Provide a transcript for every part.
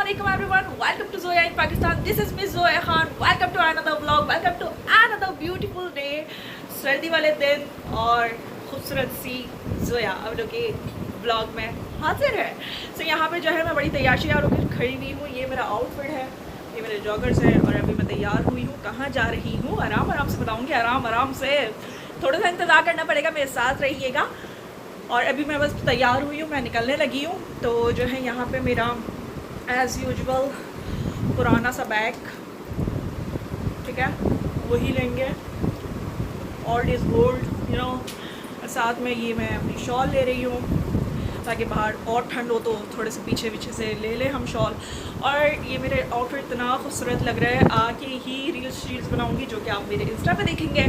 Assalamualaikum everyone. Welcome to Zoya in Pakistan. This is Miss Zoya Khan. Welcome to another vlog. Welcome to another beautiful day. सर्दी वाले दिन और खूबसूरत सी जोया अब लोग के ब्लॉग में हाजिर है। तो यहाँ पे जो है मैं बड़ी तैयार श्यार होकर खड़ी हुई हूँ। ये मेरा आउटफिट है, ये मेरे जॉगर्स हैं और अभी मैं तैयार हुई हूँ। कहाँ जा रही हूँ आराम आराम से बताऊँगी, आराम आराम से। थोड़ा सा इंतज़ार करना पड़ेगा, मेरे साथ रहिएगा। और अभी मैं बस तैयार हुई हूँ, मैं निकलने लगी हूँ। तो जो है यहाँ पे मेरा एज़ यूजुअल पुराना सा बैग, ठीक है, वही लेंगे। All is gold, you know. साथ में ये मैं अपनी शॉल ले रही हूँ ताकि बाहर और ठंड हो तो थोड़े से पीछे पीछे से ले लें हम शॉल। और ये मेरे आउटफिट इतना खूबसूरत लग रहा है, आके ही रील्स बनाऊँगी जो कि आप मेरे इंस्टा पे देखेंगे।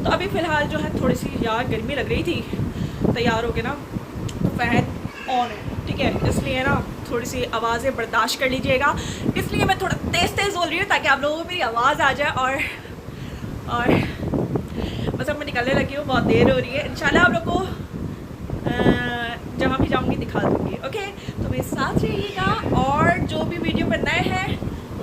तो अभी फ़िलहाल जो है थोड़ी सी यार गर्मी लग रही थी, तैयार हो के ना, तो फैन ऑन है, ठीक है, इसलिए ना थोड़ी सी आवाज़ें बर्दाश्त कर लीजिएगा। इसलिए मैं थोड़ा तेज़ बोल रही हूँ ताकि आप लोगों को मेरी आवाज़ आ जाए। और बस अब मैं निकलने लगी हूँ, बहुत देर हो रही है। इंशाल्लाह आप लोग को जहाँ भी जाऊँगी दिखा दूँगी। ओके, तो मेरे साथ रहिएगा। और जो भी वीडियो पर नए हैं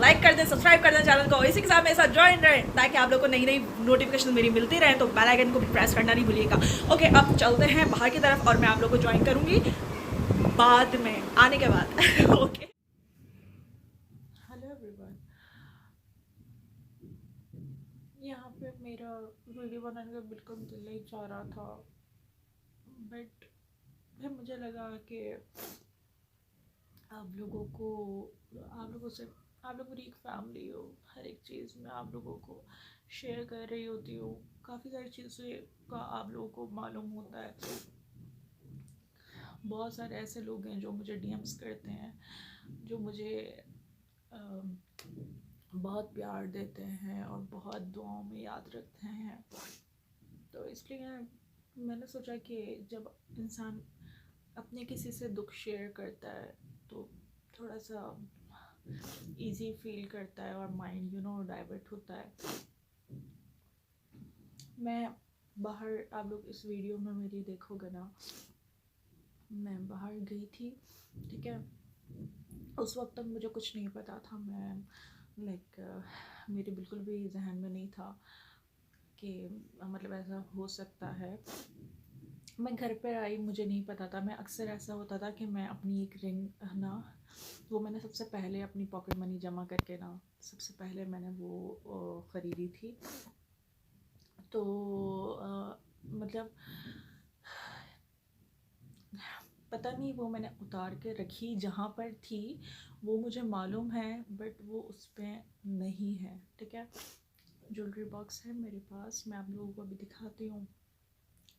लाइक कर दें, सब्सक्राइब कर दें चैनल को। इसी के साथ मेरे साथ ज्वाइन रहें ताकि आप लोग को नई नई नोटिफिकेशन मेरी मिलती रहें। तो बेल आइकन को भी प्रेस करना नहीं भूलिएगा। ओके, अब चलते हैं बाहर की तरफ और मैं आप लोग को ज्वाइन करूँगी बाद में, आने के बाद। Okay, hello everyone. यहाँ पे मेरा वीडियो बनाने का बिल्कुल दिल नहीं चाह रहा था, बट फिर मुझे लगा कि आप लोगों को, आप लोगों से, आप लोग मेरी एक फैमिली हो, हर एक चीज़ में आप लोगों को शेयर कर रही होती हूँ। काफ़ी सारी चीज़ें का आप लोगों को मालूम होता है। बहुत सारे ऐसे लोग हैं जो मुझे डीएम्स करते हैं, जो मुझे बहुत प्यार देते हैं और बहुत दुआओं में याद रखते हैं। तो इसलिए मैंने सोचा कि जब इंसान अपने किसी से दुख शेयर करता है तो थोड़ा सा इजी फील करता है और माइंड डाइवर्ट होता है। मैं बाहर, आप लोग इस वीडियो में मेरी देखोगे ना, मैं बाहर गई थी, ठीक है। उस वक्त तक मुझे कुछ नहीं पता था। मैं मेरे बिल्कुल भी जहन में नहीं था कि मतलब ऐसा हो सकता है। मैं घर पर आई, मुझे नहीं पता था। मैं अक्सर ऐसा होता था कि मैं अपनी एक रिंग ना, वो मैंने सबसे पहले अपनी पॉकेट मनी जमा करके ना, सबसे पहले मैंने वो ख़रीदी थी। तो मतलब पता नहीं वो मैंने उतार के रखी जहाँ पर थी, वो मुझे मालूम है, बट वो उस पर नहीं है, ठीक है। ज्वेलरी बॉक्स है मेरे पास, मैं आप लोगों को अभी दिखाती हूँ।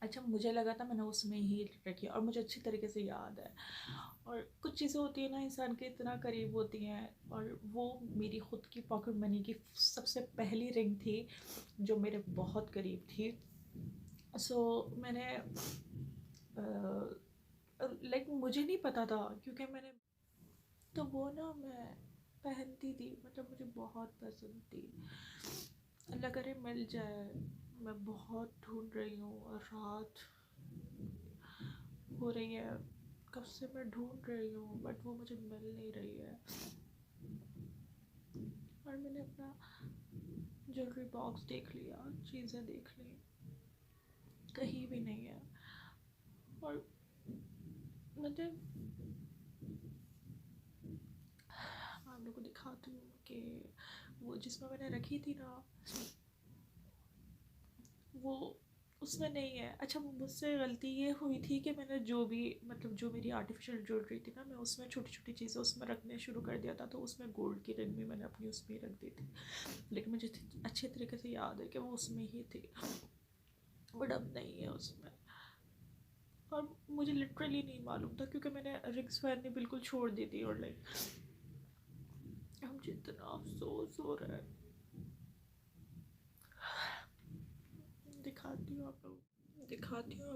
अच्छा, मुझे लगा था मैंने उसमें ही रखी और मुझे अच्छी तरीके से याद है। और कुछ चीज़ें होती है ना, इंसान के इतना करीब होती हैं, और वो मेरी ख़ुद की पॉकेट मनी की सबसे पहली रिंग थी जो मेरे बहुत करीब थी। सो मैंने मुझे नहीं पता था, क्योंकि मैंने तो वो ना मैं पहनती थी, मतलब मुझे बहुत पसंद थी। अल्लाह करे मिल जाए। मैं बहुत ढूंढ रही हूँ और रात हो रही है, कब से मैं ढूंढ रही हूँ, बट वो मुझे मिल नहीं रही है। और मैंने अपना ज्वेलरी बॉक्स देख लिया, चीज़ें देख ली, कहीं भी नहीं है। और मतलब आप लोगों को दिखाती हूँ कि वो जिसमें मैंने रखी थी ना, वो उसमें नहीं है। अच्छा, मुझसे गलती ये हुई थी कि मैंने जो भी, मतलब जो मेरी आर्टिफिशियल ज्वेलरी थी ना, मैं उसमें छोटी छोटी चीज़ें उसमें रखने शुरू कर दिया था। तो उसमें गोल्ड की रिंग भी मैंने अपनी उसमें ही रख दी थी, लेकिन मुझे अच्छे तरीके से याद है कि वो उसमें ही थी, बट अब नहीं है उसमें। और मुझे लिटरली नहीं मालूम था, क्योंकि मैंने रिंग्स पहननी बिल्कुल छोड़ दी थी। और अब जितना अफसोस हो रहा है, दिखाती हूँ आप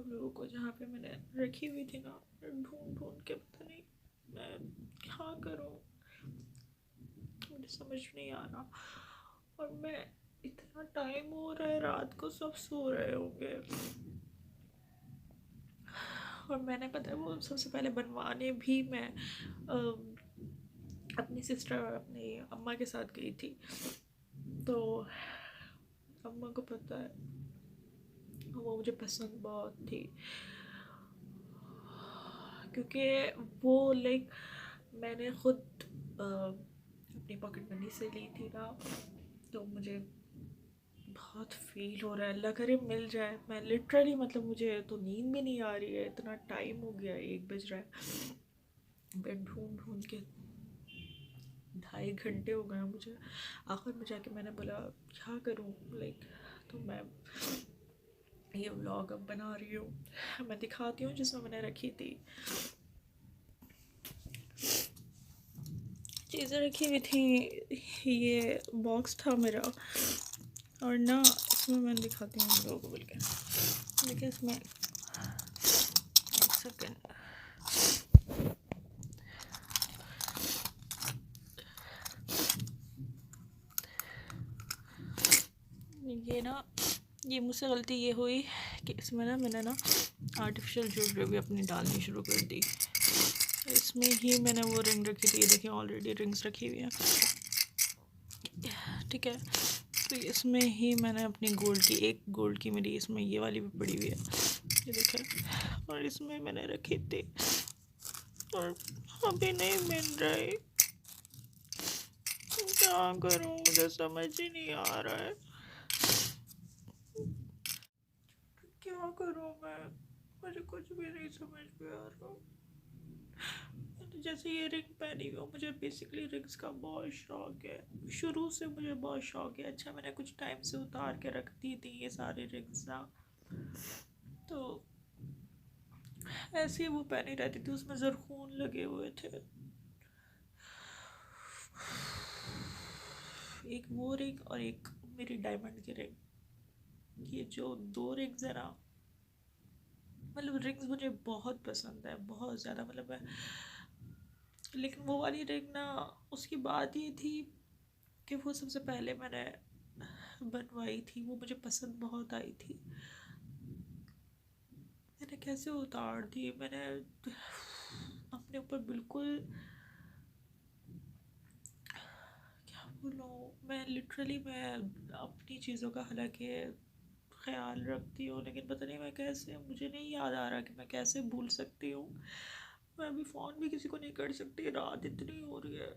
लोगों को जहाँ पे मैंने रखी हुई थी ना, ढूंढ ढूंढ के। पता नहीं मैं क्या करूँ, मुझे समझ नहीं आ रहा। और मैं, इतना टाइम हो रहा है, रात को सब सो रहे होंगे, और मैंने, पता है, वो सबसे पहले बनवाने भी मैं अपनी सिस्टर और अपनी अम्मा के साथ गई थी। तो अम्मा को पता है वो मुझे पसंद बहुत थी, क्योंकि वो लाइक मैंने खुद अपनी पॉकेट मनी से ली थी ना। तो मुझे बहुत फील हो रहा है, अल्लाह करे मिल जाए। मैं लिटरली मतलब मुझे तो नींद भी नहीं आ रही है, इतना टाइम हो गया, 1 बज रहा है। मैं ढूंढ ढूंढ के 2.5 घंटे हो गए मुझे। आखिर में जाके मैंने बोला क्या करूँ लाइक। तो मैं ये व्लॉग अब बना रही हूँ, मैं दिखाती हूँ जिसमें मैंने रखी थी चीज़ें रखी हुई थी। ये बॉक्स था मेरा, और ना इसमें मैं दिखाती हूँ लोगों को बोल के। देखिए इसमें, एक सेकेंड, ये ना, ये मुझसे गलती ये हुई कि इसमें ना मैंने ना आर्टिफिशियल ज्वेलरी भी अपनी डालनी शुरू कर दी। इसमें ही मैंने वो रिंग रखी थी, ये देखिए ऑलरेडी रिंग्स रखी हुई हैं, ठीक है। तो इसमें ही मैंने अपनी गोल्ड की, एक गोल्ड की मेरी इसमें ये वाली भी पड़ी हुई है, ये देखें, और इसमें मैंने रखी थी, और अभी नहीं मिल रही। क्या करूं, मुझे समझ ही नहीं आ रहा है, क्या करूं मैं, मुझे कुछ भी नहीं समझ में आ रहा। जैसे ये रिंग पहनी हुई, मुझे बेसिकली रिंग्स का बहुत शौक है, शुरू से मुझे बहुत शौक है। अच्छा मैंने कुछ टाइम से उतार के रख दी थी ये सारे रिंग्स ना, तो ऐसे ही वो पहनी रहती थी, उसमें ज़रख़ून लगे हुए थे। एक वो रिंग और एक मेरी डायमंड की रिंग, ये जो 2 रिंग्स है ना, मतलब रिंग्स मुझे बहुत पसंद है, बहुत ज़्यादा। मतलब मैं, लेकिन वो वाली रिंग ना, उसकी बात ये थी कि वो सबसे पहले मैंने बनवाई थी, वो मुझे पसंद बहुत आई थी, मैंने कैसे उतार दी। मैंने अपने ऊपर बिल्कुल, क्या बोलूँ मैं, लिटरली मैं अपनी चीज़ों का हालांकि ख्याल रखती हूँ, लेकिन पता नहीं मैं कैसे, मुझे नहीं याद आ रहा कि मैं कैसे भूल सकती हूँ। मैं अभी फ़ोन भी किसी को नहीं कर सकती, रात इतनी हो रही है।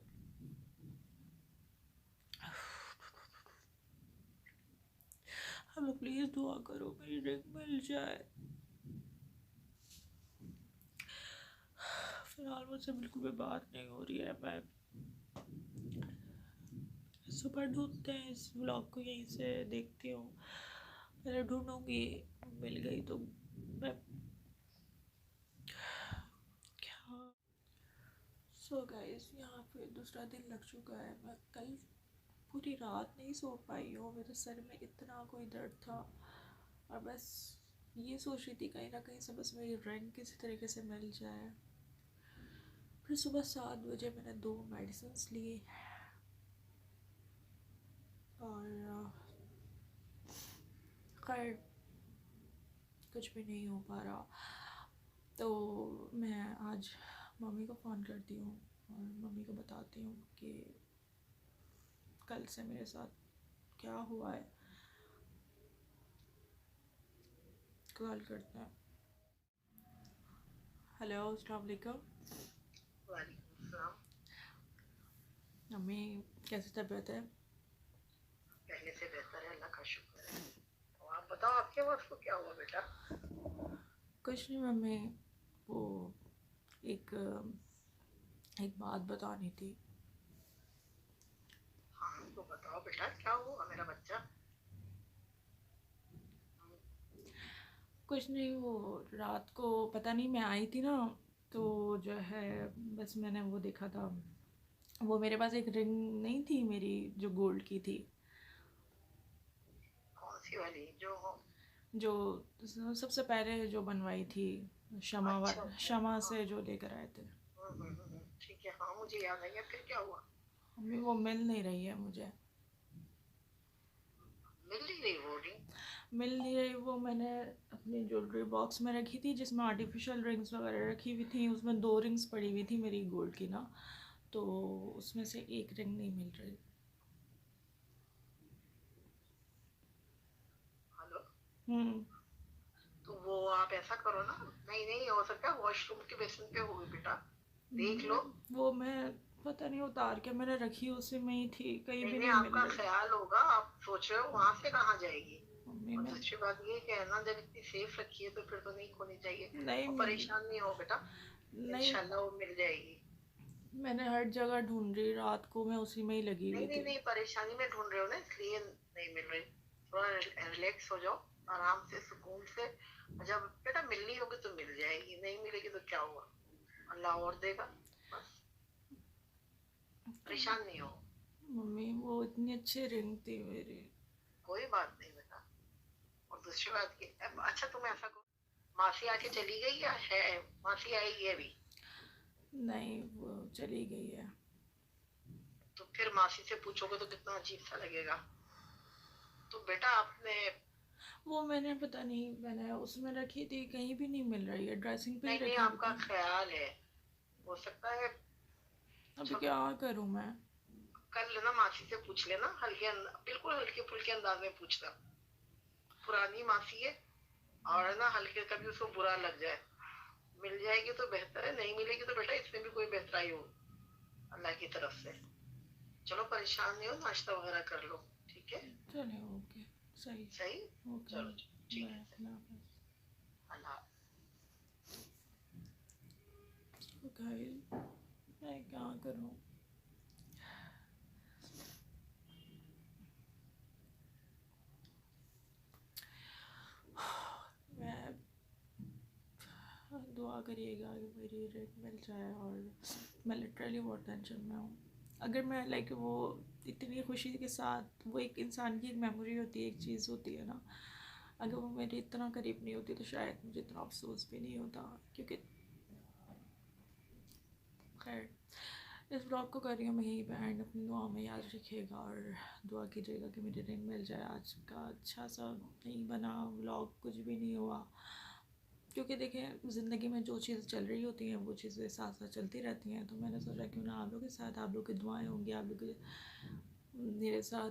हम लोग प्लीज़ दुआ करो मेरी रिंग मिल जाए। फिलहाल मुझसे बिल्कुल भी बात नहीं हो रही है। मैं सुबह ढूंढते हैं इस व्लॉग को, यहीं से देखती हूँ, पहले ढूंढूंगी, मिल गई तो मैं क्या। सो गाइस, यहाँ पे दूसरा दिन लग चुका है। मैं कल पूरी रात नहीं सो पाई हूँ, मेरे सर में इतना कोई दर्द था, और बस ये सोच रही थी कहीं ना कहीं से बस मेरी रिंग किसी तरीके से मिल जाए। फिर सुबह 7 बजे मैंने 2 मेडिसिन ली, और खैर कुछ भी नहीं हो पा रहा। तो मैं आज मम्मी को फ़ोन करती हूँ और मम्मी को बताती हूँ कि कल से मेरे साथ क्या हुआ है। कॉल करते हैं। हेलो, अस्सलाम वालेकुम। वालेकुम सलाम। मम्मी कैसी तबीयत है? पहले से बेहतर है, अल्लाह का शुक्र है। और आप बताओ, आपके आवाज़ को क्या हुआ बेटा? कुछ नहीं मम्मी, वो एक एक बात बतानी थी। हाँ तो बताओ बेटा, क्या हुआ मेरा बच्चा? कुछ नहीं, वो रात को पता नहीं, मैं आई थी ना, तो जो है बस मैंने वो देखा था, वो मेरे पास एक रिंग नहीं थी मेरी जो गोल्ड की थी, कौन सी वाली जो? जो सबसे पहले जो बनवाई थी, अच्छा अच्छा, शमा हाँ से हाँ। जो लेकर आए थे। ठीक है, हाँ मुझे याद आ गया। फिर क्या हुआ? मम्मी वो मिल नहीं रही है मुझे, मिल नहीं रही वो रिंग? मिल नहीं रही। वो मैंने अपनी ज्वेलरी बॉक्स में रखी थी जिसमें आर्टिफिशियल रिंग्स वगैरह रखी हुई थी, उसमें 2 रिंग्स पड़ी हुई थी मेरी गोल्ड की ना। तो उसमें से एक रिंग नहीं मिल रही। हेलो। हम्म। तो वो आप ऐसा करो ना, नहीं नहीं हो सकता वॉशरूम के बेसिन पे होगी बेटा, देख लो। वो मैं पता नहीं उतार के मैंने रखी, उसी में ही थी, कहीं नहीं भी नहीं, नहीं मिल आपका रही। ख्याल होगा, आप सोच रहे हो वहां से कहाँ जाएगी। मम्मी और मैं दूसरी बात ये कि है ना, जब इतनी सेफ रखी है तो फिर तो नहीं खोनी चाहिए। नहीं और मिली। परेशान नहीं हो बेटा, नहीं, इंशाल्लाह वो मिल जाएगी। मैंने हर जगह ढूंढ रही, रात को मैं उसी में ही लगी नहीं हुई नहीं थी। नहीं, परेशानी में ढूंढ रहे हो ना, इसलिए नहीं मिल रही। थोड़ा रिलैक्स हो जाओ, आराम से सुकून से। जब बेटा मिलनी होगी तो मिल जाएगी, नहीं मिलेगी तो क्या हुआ, अल्लाह और देगा। बस परेशान नहीं हो। मम्मी वो इतनी अच्छी रिंग थी मेरी। कोई बात नहीं बेटा। और दूसरी बात की, अच्छा तुम ऐसा करो, मासी आके चली गई या है, मासी आएगी अभी? नहीं वो चली गई है। तो फिर मासी से पूछोगे तो कितना अजीब सा लगेगा। तो बेटा आपने, वो मैंने पता नहीं, मैंने उसमें रखी थी, कहीं भी नहीं मिल रही है, ड्रेसिंग पे ही नहीं नहीं, रखी हुई आपका थी। ख्याल है, हो सकता है। अभी चलो, क्या करूं मैं? कर लेना, मासी से पूछ लेना, बिल्कुल हल्के फुल्के अंदाज में पूछना। पुरानी मासी है, और ना हल्के कभी उसको बुरा लग जाए। मिल जाएगी तो बेहतर है, नहीं मिलेगी तो बेटा इसमें भी कोई बेहतराई हो अल्लाह की तरफ से। चलो परेशान नहीं हो, नाश्ता वगैरह कर लो, ठीक है। चले, ओके, सही। सही। ओके, चलो ठीक बाय, है, अल्लाह हाफिज़। अल्लाह। गाइस, मैं क्या करूं? मैं दुआ करिएगा कि मेरी रेट मिल जाए, और मैं लिटरली बहुत टेंशन में हूँ। अगर मैं लाइक वो इतनी खुशी के साथ, वो एक इंसान की एक मेमोरी होती है, एक चीज़ होती है ना, अगर वो मेरे इतना करीब नहीं होती तो शायद मुझे इतना अफसोस भी नहीं होता। क्योंकि खैर, इस ब्लॉग को कर रही हूँ मैं यहीं पे एंड। अपनी दुआ में याद रखिएगा और दुआ कीजिएगा कि मेरी रिंग मिल जाए। आज का अच्छा सा नहीं बना व्लॉग, कुछ भी नहीं हुआ, क्योंकि देखें ज़िंदगी में जो चीज़ चल रही होती हैं वो चीज़ें साथ साथ चलती रहती हैं। तो मैंने सोचा क्यों ना आप लोग के साथ, आप लोग की दुआएं होंगी, आप लोग के मेरे साथ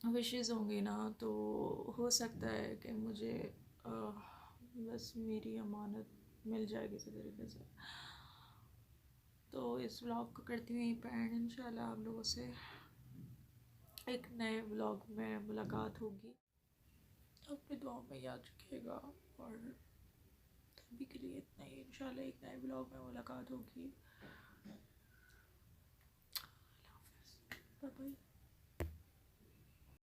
विशेज़ होंगी ना, तो हो सकता है कि मुझे बस मेरी अमानत मिल जाए किसी तरीके से। तो इस व्लॉग को करती हूँ यहीं पर एंड। इंशाल्लाह आप लोगों से एक नए व्लॉग में मुलाकात होगी। अपनी दुआओं में याद रखिएगा, और अभी के लिए इतना ही। इंशाल्लाह एक नए ब्लॉग में मुलाकात होगी।